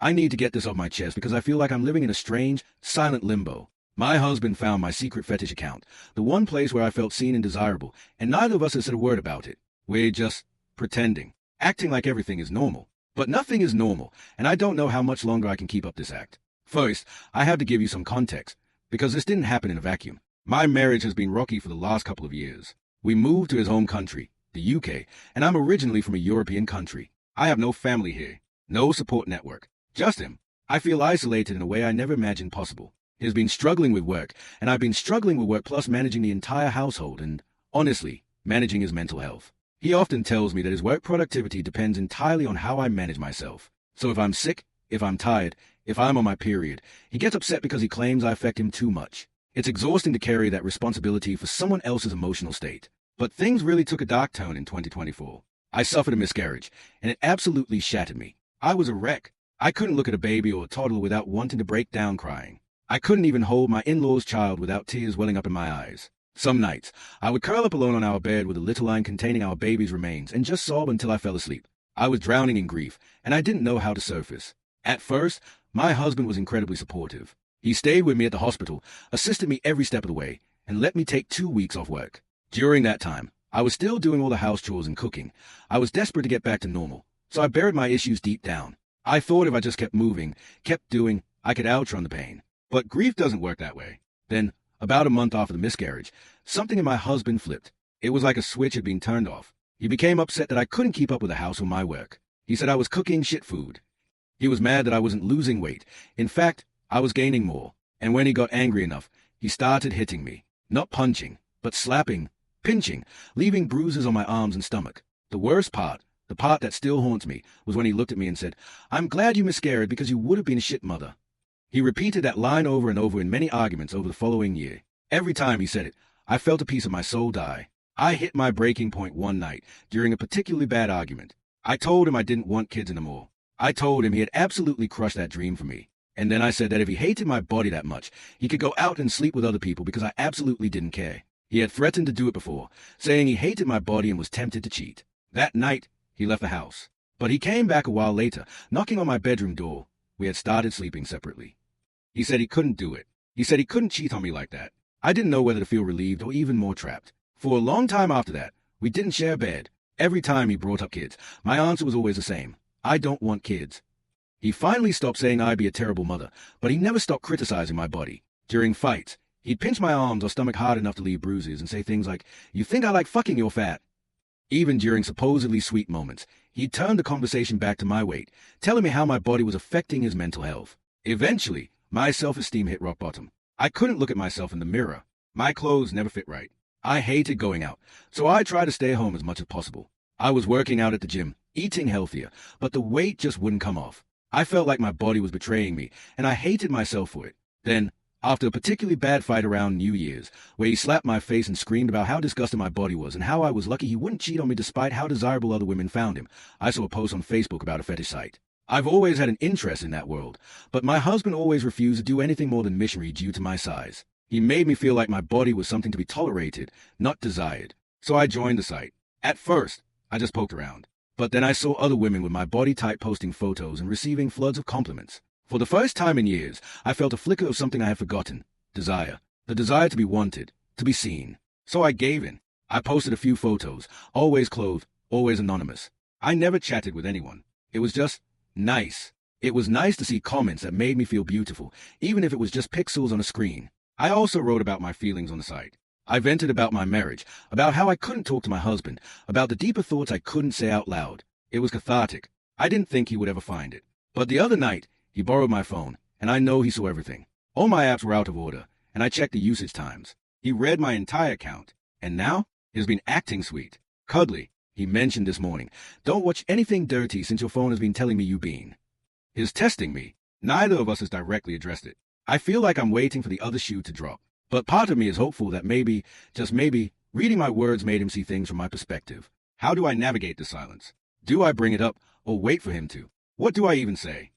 I need to get this off my chest because I feel like I'm living in a strange, silent limbo. My husband found my secret fetish account, the one place where I felt seen and desirable, and neither of us has said a word about it. We're just pretending, acting like everything is normal. But nothing is normal, and I don't know how much longer I can keep up this act. First, I have to give you some context, because this didn't happen in a vacuum. My marriage has been rocky for the last couple of years. We moved to his home country, the UK, and I'm originally from a European country. I have no family here, no support network, just him. I feel isolated in a way I never imagined possible. He's been struggling with work, and I've been struggling with work plus managing the entire household and, honestly, managing his mental health. He often tells me that his work productivity depends entirely on how I manage myself. So if I'm sick, if I'm tired, if I'm on my period, he gets upset because he claims I affect him too much. It's exhausting to carry that responsibility for someone else's emotional state. But things really took a dark turn in 2024. I suffered a miscarriage, and it absolutely shattered me. I was a wreck. I couldn't look at a baby or a toddler without wanting to break down crying. I couldn't even hold my in-law's child without tears welling up in my eyes. Some nights, I would curl up alone on our bed with a little line containing our baby's remains and just sob until I fell asleep. I was drowning in grief, and I didn't know how to surface. At first, my husband was incredibly supportive. He stayed with me at the hospital, assisted me every step of the way, and let me take 2 weeks off work. During that time, I was still doing all the house chores and cooking. I was desperate to get back to normal, so I buried my issues deep down. I thought if I just kept moving, kept doing, I could outrun the pain. But grief doesn't work that way. Then, about a month after the miscarriage, something in my husband flipped. It was like a switch had been turned off. He became upset that I couldn't keep up with the house or my work. He said I was cooking shit food. He was mad that I wasn't losing weight. In fact, I was gaining more. And when he got angry enough, he started hitting me. Not punching, but slapping, pinching, leaving bruises on my arms and stomach. The worst part, the part that still haunts me, was when he looked at me and said, "I'm glad you miscarried because you would have been a shit mother." He repeated that line over and over in many arguments over the following year. Every time he said it, I felt a piece of my soul die. I hit my breaking point one night during a particularly bad argument. I told him I didn't want kids anymore. I told him he had absolutely crushed that dream for me. And then I said that if he hated my body that much, he could go out and sleep with other people because I absolutely didn't care. He had threatened to do it before, saying he hated my body and was tempted to cheat. That night, he left the house. But he came back a while later, knocking on my bedroom door. We had started sleeping separately. He said he couldn't do it. He said he couldn't cheat on me like that. I didn't know whether to feel relieved or even more trapped. For a long time after that, we didn't share a bed. Every time he brought up kids, my answer was always the same. I don't want kids. He finally stopped saying I'd be a terrible mother, but he never stopped criticizing my body. During fights, he'd pinch my arms or stomach hard enough to leave bruises and say things like, "You think I like fucking your fat?" Even during supposedly sweet moments, he'd turn the conversation back to my weight, telling me how my body was affecting his mental health. Eventually, my self-esteem hit rock bottom. I couldn't look at myself in the mirror. My clothes never fit right. I hated going out, so I tried to stay home as much as possible. I was working out at the gym, eating healthier, but the weight just wouldn't come off. I felt like my body was betraying me, and I hated myself for it. Then, after a particularly bad fight around New Year's, where he slapped my face and screamed about how disgusted my body was and how I was lucky he wouldn't cheat on me despite how desirable other women found him, I saw a post on Facebook about a fetish site. I've always had an interest in that world, but my husband always refused to do anything more than missionary due to my size. He made me feel like my body was something to be tolerated, not desired. So I joined the site. At first, I just poked around. But then I saw other women with my body type posting photos and receiving floods of compliments. For the first time in years, I felt a flicker of something I had forgotten. Desire. The desire to be wanted, to be seen. So I gave in. I posted a few photos, always clothed, always anonymous. I never chatted with anyone. It was just nice. It was nice to see comments that made me feel beautiful, even if it was just pixels on a screen. I also wrote about my feelings on the site. I vented about my marriage, about how I couldn't talk to my husband, about the deeper thoughts I couldn't say out loud. It was cathartic. I didn't think he would ever find it. But the other night, he borrowed my phone, and I know he saw everything. All my apps were out of order, and I checked the usage times. He read my entire account, and now he's been acting sweet. Cuddly, he mentioned this morning. Don't watch anything dirty since your phone has been telling me you've been. He's testing me. Neither of us has directly addressed it. I feel like I'm waiting for the other shoe to drop. But part of me is hopeful that maybe, just maybe, reading my words made him see things from my perspective. How do I navigate the silence? Do I bring it up, or wait for him to? What do I even say?